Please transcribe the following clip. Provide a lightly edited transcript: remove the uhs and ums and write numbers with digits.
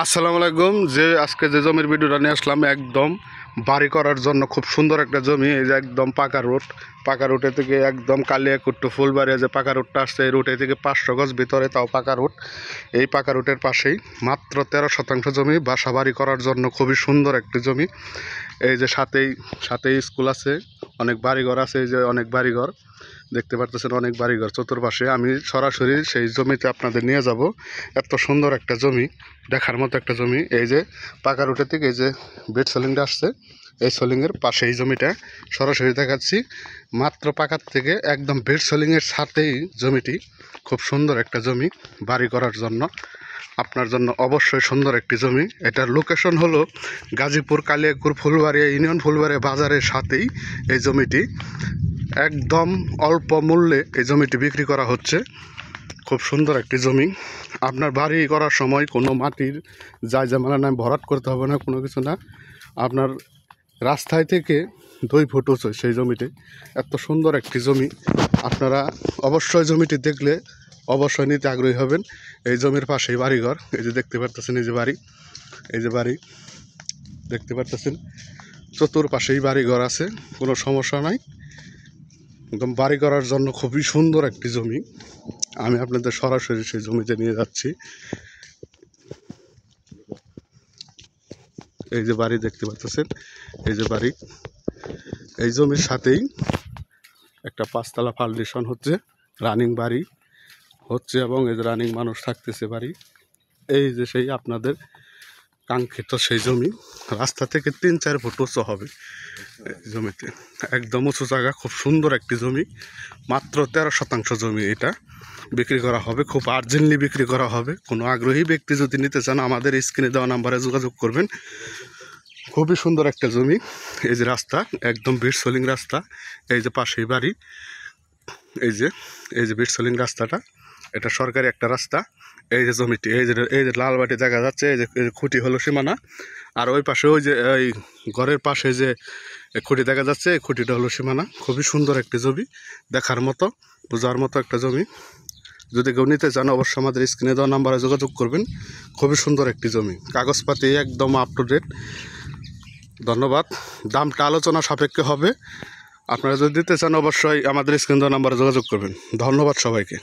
আসসালামু আলাইকুম। আজকে যে জমির ভিডিওটা নিয়ে আসলাম একদম বাড়ি করার জন্য খুব সুন্দর একটা জমি। এই যে একদম পাকা রুটে থেকে একদম কালিয়াকুট্টু ফুলবাড়িয়া যে পাকা রুটটা আসছে, এই রুটে থেকে 500 গজ ভিতরে, তাও পাকা রুট। এই পাকা রুটের পাশেই মাত্র 13 শতাংশ জমি বাসা বাড়ি করার জন্য খুবই সুন্দর একটি জমি। এই যে সাথেই স্কুল আছে, অনেক বাড়িঘর আছে। এই যে অনেক বাড়িঘর দেখতে পারতেছেন, অনেক বাড়িঘর চতুর্পাশে। আমি সরাসরি সেই জমিতে আপনাদের নিয়ে যাব। এত সুন্দর একটা জমি, দেখার মতো একটা জমি। এই যে পাকা রুটের থেকে এই যে বেড সোলিংটা আসছে, এই সোলিংয়ের পাশে এই জমিটা সরাসরি দেখাচ্ছি। মাত্র পাকার থেকে একদম বেড সোলিংয়ের সাথেই জমিটি। খুব সুন্দর একটা জমি বাড়ি করার জন্য, আপনার জন্য অবশ্যই সুন্দর একটি জমি। এটার লোকেশন হলো গাজীপুর কালিয়াকুর ফুলবাড়িয়া ইউনিয়ন, ফুলবাড়িয়া বাজারের সাথেই এই জমিটি। একদম অল্প মূল্যে এই জমিটি বিক্রি করা হচ্ছে। খুব সুন্দর একটি জমি। আপনার বাড়ি করার সময় কোনো মাটির জায়গা না ভরাট করতে হবে না, কোনো কিছু না। আপনার রাস্তায় থেকে 2 ফুট উঁচু সেই জমিটি। এত সুন্দর একটি জমি। আপনারা অবশ্যই জমিটি দেখলে অবশ্যই নিতে আগ্রহী হবেন। এই জমির পাশেই বাড়িঘর। এই যে দেখতে পারতেছেন, এই যে বাড়ি দেখতে পারতেছেন। চতুর্পাশেই বাড়িঘর আছে, কোনো সমস্যা নাই। একদম বাড়ি করার জন্য খুবই সুন্দর একটি জমি। আমি আপনাদের সরাসরি সেই জমিতে নিয়ে যাচ্ছি। এই যে বাড়ি দেখতে পাচ্ছেন, এই যে বাড়ি। এই জমির সাথেই একটা 5তলা ফাউন্ডেশন হচ্ছে, রানিং বাড়ি হচ্ছে, এবং এই যে রানিং মানুষ থাকতেছে বাড়ি। এই যে সেই আপনাদের কাঙ্ক্ষিত সেই জমি। রাস্তা থেকে 3-4 ফুট উঁচু হবে জমিতে, একদম উঁচু জায়গা। খুব সুন্দর একটি জমি। মাত্র 13 শতাংশ জমি এটা বিক্রি করা হবে, খুব আর্জেন্টলি বিক্রি করা হবে। কোনো আগ্রহী ব্যক্তি যদি নিতে চান আমাদের স্ক্রিনে দেওয়া নাম্বারে যোগাযোগ করবেন। খুবই সুন্দর একটা জমি। এই যে রাস্তা, একদম বিট সোলিং রাস্তা। এই যে পাশেই বাড়ি। এই যে বিট সোলিং রাস্তাটা, এটা সরকারি একটা রাস্তা। এই যে জমিটি, এই যে লাল বাটি দেখা যাচ্ছে, এই যে খুঁটি হলো সীমানা। আর ওই পাশে ওই যে এই ঘরের পাশে যে খুঁটি দেখা যাচ্ছে, এই খুঁটিটা হলো সীমানা। খুবই সুন্দর একটি জমি, দেখার মতো বোঝার মতো একটা জমি। যদি কেউ নিতে চান অবশ্যই আমাদের স্ক্রিনে দেওয়া নাম্বারে যোগাযোগ করবেন। খুবই সুন্দর একটি জমি, কাগজপাতি একদম আপ টু ডেট। ধন্যবাদ। দামটা আলোচনা সাপেক্ষে হবে। আপনারা যদি দিতে চান অবশ্যই আমাদের স্ক্রিনে দেওয়া নাম্বারে যোগাযোগ করবেন। ধন্যবাদ সবাইকে।